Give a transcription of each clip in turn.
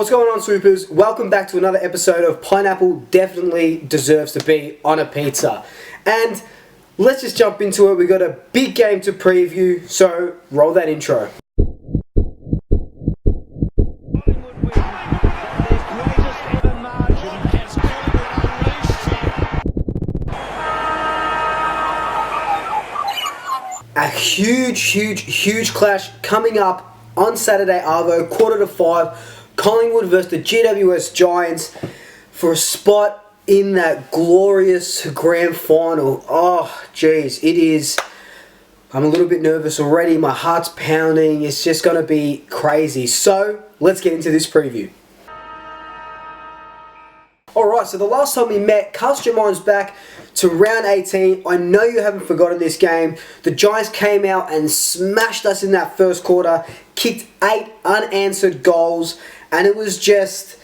What's going on, Swoopers? Welcome back to another episode of Pineapple Definitely Deserves to Be on a Pizza. And let's just jump into it. We got a big game to preview, so roll that intro. A huge clash coming up on Saturday, Arvo, 4:45. Collingwood versus the GWS Giants for a spot in that glorious grand final. Oh, jeez, it is. I'm a little bit nervous already. My heart's pounding. It's just going to be crazy. So, let's get into this preview. Alright, so the last time we met, cast your minds back to round 18. I know you haven't forgotten this game. The Giants came out and smashed us in that first quarter, kicked 8 unanswered goals, and it was just,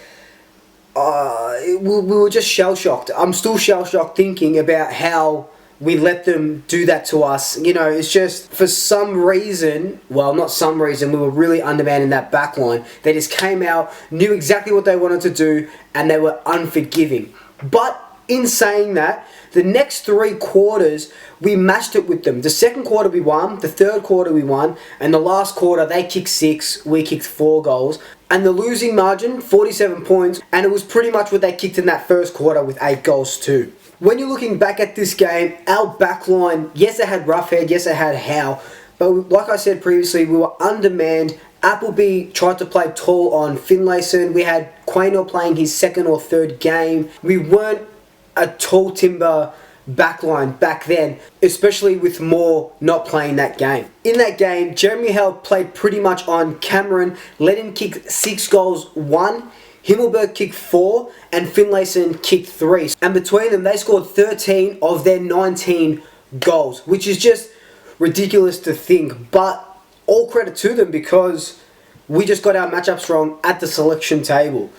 we were just shell-shocked. I'm still shell-shocked thinking about how we let them do that to us. You know, it's just, for some reason, well, not some reason, we were really undermanned in that back line. They just came out, knew exactly what they wanted to do, and they were unforgiving. But in saying that, the next 3 quarters, we matched it with them. The second quarter we won, the third quarter we won, and the last quarter they kicked 6, we kicked 4 goals. And the losing margin, 47 points, and it was pretty much what they kicked in that first quarter with 8 goals too. When you're looking back at this game, our backline, yes, it had Roughhead, yes, it had Howe, but like I said previously, we were undermanned. Appleby tried to play tall on Finlayson. We had Quaynor playing his second or third game. We weren't a tall timber backline back then, especially with Moore not playing that game. In that game, Jeremy Howe played pretty much on Cameron, let him kick 6 goals, 1. Himmelberg kicked 4 and Finlayson kicked 3. And between them, they scored 13 of their 19 goals, which is just ridiculous to think. But all credit to them because we just got our matchups wrong at the selection table.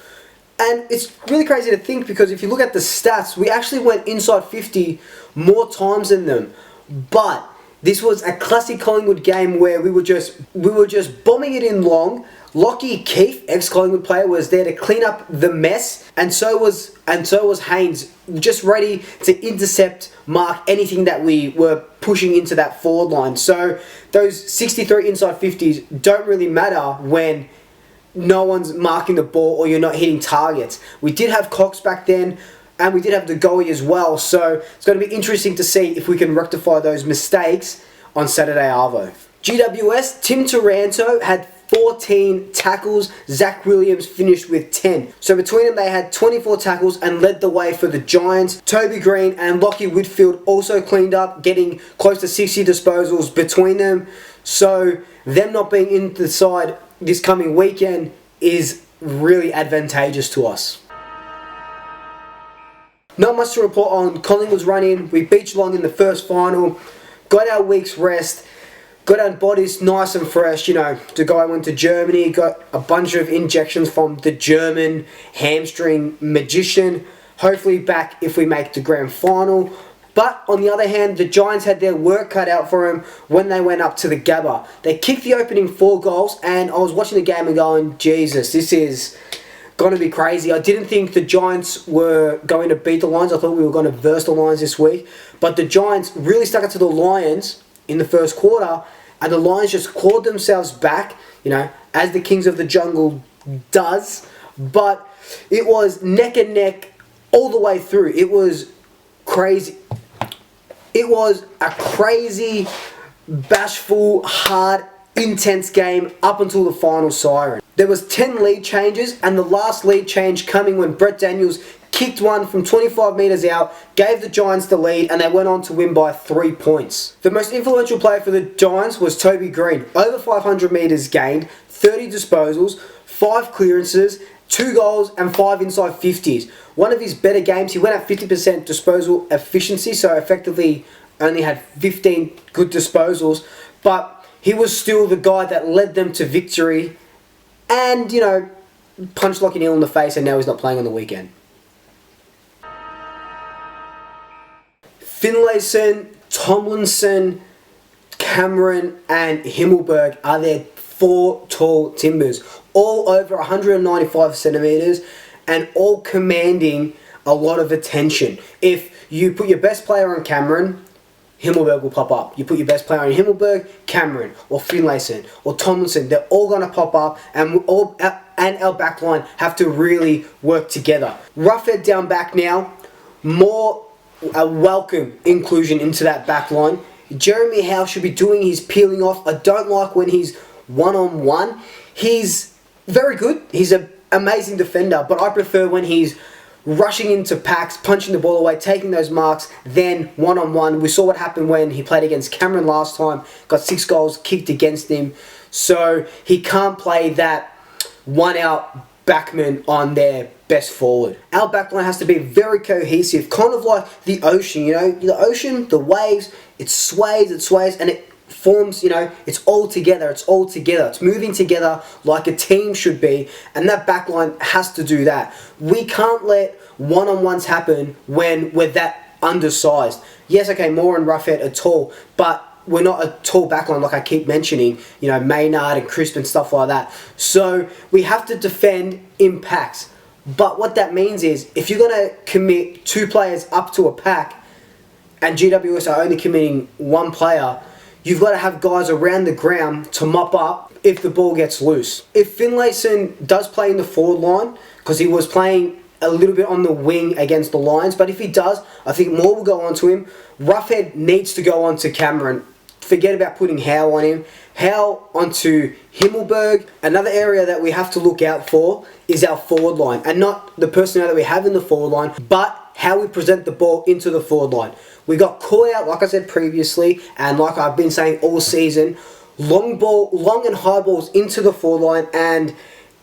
And it's really crazy to think because if you look at the stats, we actually went inside 50 more times than them. But this was a classic Collingwood game where we were just bombing it in long. Lockie Keefe, ex-Collingwood player, was there to clean up the mess, and so was Haynes, just ready to intercept, mark anything that we were pushing into that forward line. So those 63 inside 50s don't really matter when no one's marking the ball or you're not hitting targets. We did have Cox back then, and we did have the goalie as well, so it's going to be interesting to see if we can rectify those mistakes on Saturday, Arvo. GWS, Tim Taranto had 14 tackles. Zach Williams finished with 10. So between them, they had 24 tackles and led the way for the Giants. Toby Greene and Lockie Whitfield also cleaned up, getting close to 60 disposals between them. So them not being in the side this coming weekend is really advantageous to us. Not much to report on Collingwood's run-in. We beat Geelong in the first final, got our week's rest, got our bodies nice and fresh. You know, the guy went to Germany, got a bunch of injections from the German hamstring magician. Hopefully back if we make the grand final. But on the other hand, the Giants had their work cut out for them when they went up to the Gabba. They kicked the opening 4 goals, and I was watching the game and going, Jesus, this is going to be crazy. I didn't think the Giants were going to beat the Lions. I thought we were going to verse the Lions this week. But the Giants really stuck it to the Lions in the first quarter, and the Lions just clawed themselves back, you know, as the Kings of the Jungle does. But it was neck and neck all the way through. It was crazy. It was a crazy, bashful, hard, intense game up until the final siren. There was 10 lead changes, and the last lead change coming when Brett Daniels kicked one from 25 metres out, gave the Giants the lead, and they went on to win by 3 points. The most influential player for the Giants was Toby Greene. Over 500 metres gained, 30 disposals, 5 clearances, 2 goals and 5 inside 50s. One of his better games, he went at 50% disposal efficiency, so effectively only had 15 good disposals, but he was still the guy that led them to victory and, you know, punched Lachie Neale in the face, and now he's not playing on the weekend. Finlayson, Tomlinson, Cameron and Himmelberg are their 4 tall timbers, all over 195 centimetres and all commanding a lot of attention. If you put your best player on Cameron, Himmelberg will pop up. You put your best player on Himmelberg, Cameron, or Finlayson, or Tomlinson, they're all going to pop up, and our backline have to really work together. Roughhead down back now, more a welcome inclusion into that backline. Jeremy Howe should be doing his peeling off. I don't like when he's one-on-one. He's very good. He's an amazing defender, but I prefer when he's rushing into packs, punching the ball away, taking those marks, then one-on-one. We saw what happened when he played against Cameron last time, got 6 goals kicked against him. So he can't play that one-out backman on their best forward. Our backline has to be very cohesive, kind of like the ocean, you know. The ocean, the waves, it sways, and it forms, you know, it's all together, it's moving together like a team should be, and that backline has to do that. We can't let one-on-ones happen when we're that undersized. Yes, okay, Moore and Roughhead are tall, but we're not a tall backline like I keep mentioning, you know, Maynard and Crisp and stuff like that. So we have to defend in packs. But what that means is, if you're going to commit 2 players up to a pack, and GWS are only committing 1 player, you've got to have guys around the ground to mop up if the ball gets loose. If Finlayson does play in the forward line, because he was playing a little bit on the wing against the Lions, but if he does, I think Moore will go on to him. Roughhead needs to go on to Cameron. Forget about putting Howe on him. Howe onto Himmelberg. Another area that we have to look out for is our forward line, and not the personnel that we have in the forward line, but how we present the ball into the forward line. We got caught out, like I said previously, and like I've been saying all season, long and high balls into the forward line, and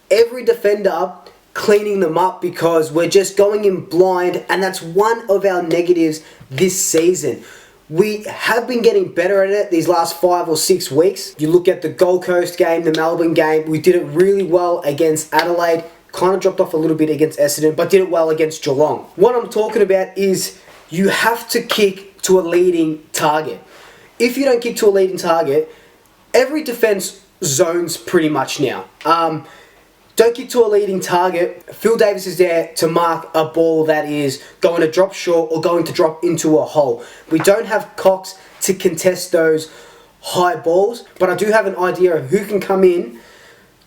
every defender cleaning them up because we're just going in blind, and that's one of our negatives this season. We have been getting better at it these last 5 or 6 weeks. You look at the Gold Coast game, the Melbourne game, we did it really well against Adelaide, kind of dropped off a little bit against Essendon, but did it well against Geelong. What I'm talking about is you have to kick to a leading target. If you don't kick to a leading target, every defence zones pretty much now. Don't kick to a leading target. Phil Davis is there to mark a ball that is going to drop short or going to drop into a hole. We don't have Cox to contest those high balls, but I do have an idea of who can come in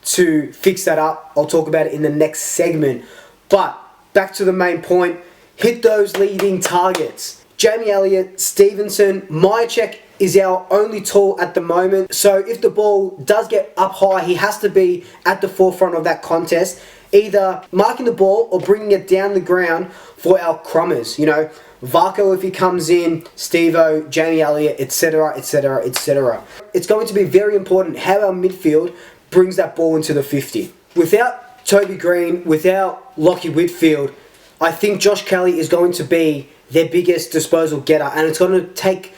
to fix that up. I'll talk about it in the next segment. But back to the main point, hit those leading targets. Jamie Elliott, Stevenson, Myercheck is our only tall at the moment. So if the ball does get up high, he has to be at the forefront of that contest, either marking the ball or bringing it down the ground for our crummers. You know, Varco if he comes in, Stevo, Jamie Elliott, etc., etc., etc. It's going to be very important how our midfield brings that ball into the 50. Without Toby Greene, without Lockie Whitfield, I think Josh Kelly is going to be their biggest disposal getter, and it's going to take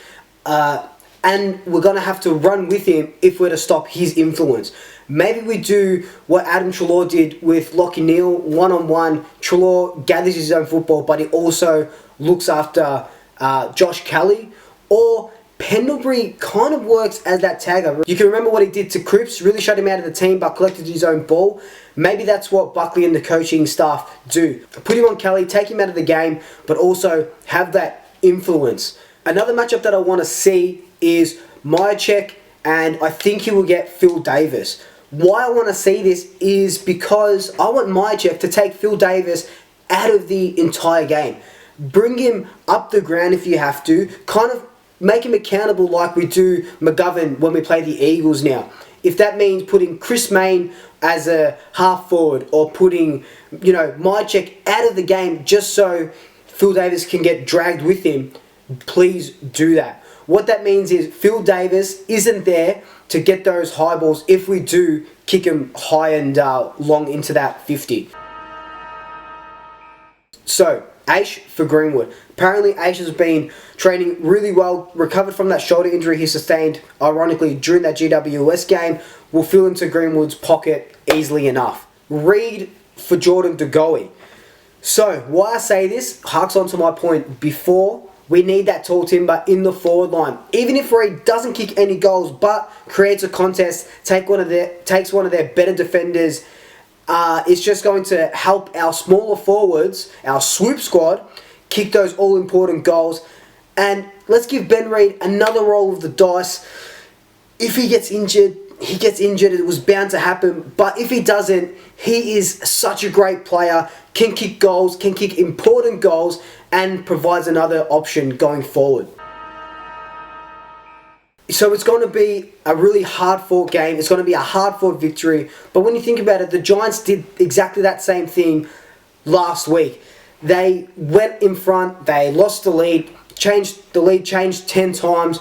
and we're going to have to run with him if we're to stop his influence. Maybe we do what Adam Treloar did with Lockie Neal, one-on-one. Treloar gathers his own football, but he also looks after Josh Kelly. Or Pendlebury kind of works as that tagger. You can remember what he did to Cripps, really shut him out of the team but collected his own ball. Maybe that's what Buckley and the coaching staff do. Put him on Kelly, take him out of the game, but also have that influence. Another matchup that I want to see is Myercheck, and I think he will get Phil Davis. Why I want to see this is because I want Myercheck to take Phil Davis out of the entire game. Bring him up the ground if you have to. Kind of make him accountable like we do McGovern when we play the Eagles now. If that means putting Chris Mayne as a half forward or putting, you know, Myercheck out of the game just so Phil Davis can get dragged with him, please do that. What that means is Phil Davis isn't there to get those high balls if we do kick him high and long into that 50. So, Aish for Greenwood. Apparently Aish has been training really well, recovered from that shoulder injury he sustained, ironically, during that GWS game, will fill into Greenwood's pocket easily enough. Reed for Jordan De Goey. So, why I say this harks on to my point before. We need that tall timber in the forward line. Even if Reed doesn't kick any goals but creates a contest, takes one of their better defenders, it's just going to help our smaller forwards, our swoop squad, kick those all-important goals. And let's give Ben Reid another roll of the dice. If he gets injured, he gets injured. It was bound to happen. But if he doesn't, he is such a great player, can kick goals, can kick important goals, and provides another option going forward. So it's going to be a really hard-fought game. It's going to be a hard-fought victory. But when you think about it, the Giants did exactly that same thing last week. They went in front, they lost the lead, changed 10 times.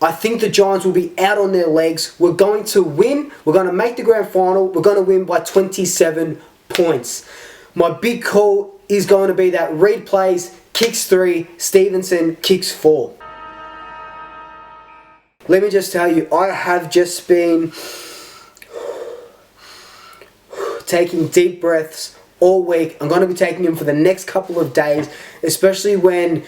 I think the Giants will be out on their legs. We're going to win. We're going to make the grand final. We're going to win by 27 points. My big call is going to be that Reid plays, kicks 3, Stevenson kicks 4. Let me just tell you, I have just been taking deep breaths all week. I'm going to be taking them for the next couple of days, especially when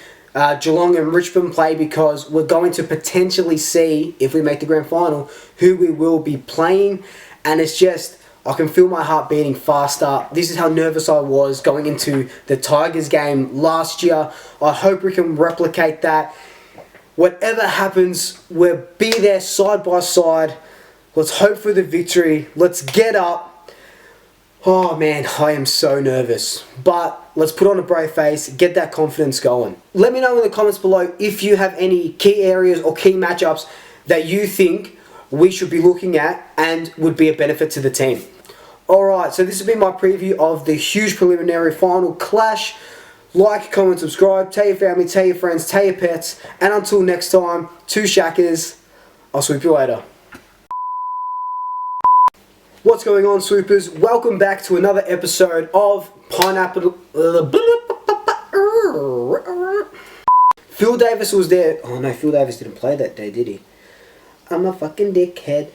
Geelong and Richmond play, because we're going to potentially see, if we make the grand final, who we will be playing. And it's just, I can feel my heart beating faster. This is how nervous I was going into the Tigers game last year. I hope we can replicate that. Whatever happens, we'll be there side by side. Let's hope for the victory. Let's get up. Oh man, I am so nervous. But let's put on a brave face, get that confidence going. Let me know in the comments below if you have any key areas or key matchups that you think we should be looking at and would be a benefit to the team. Alright, so this has been my preview of the huge preliminary final clash. Like, comment, subscribe, tell your family, tell your friends, tell your pets, and until next time, 2 Shackers, I'll swoop you later. What's going on, swoopers? Welcome back to another episode of Pineapple. Phil Davis was there. Oh no, Phil Davis didn't play that day, did he? I'm a fucking dickhead.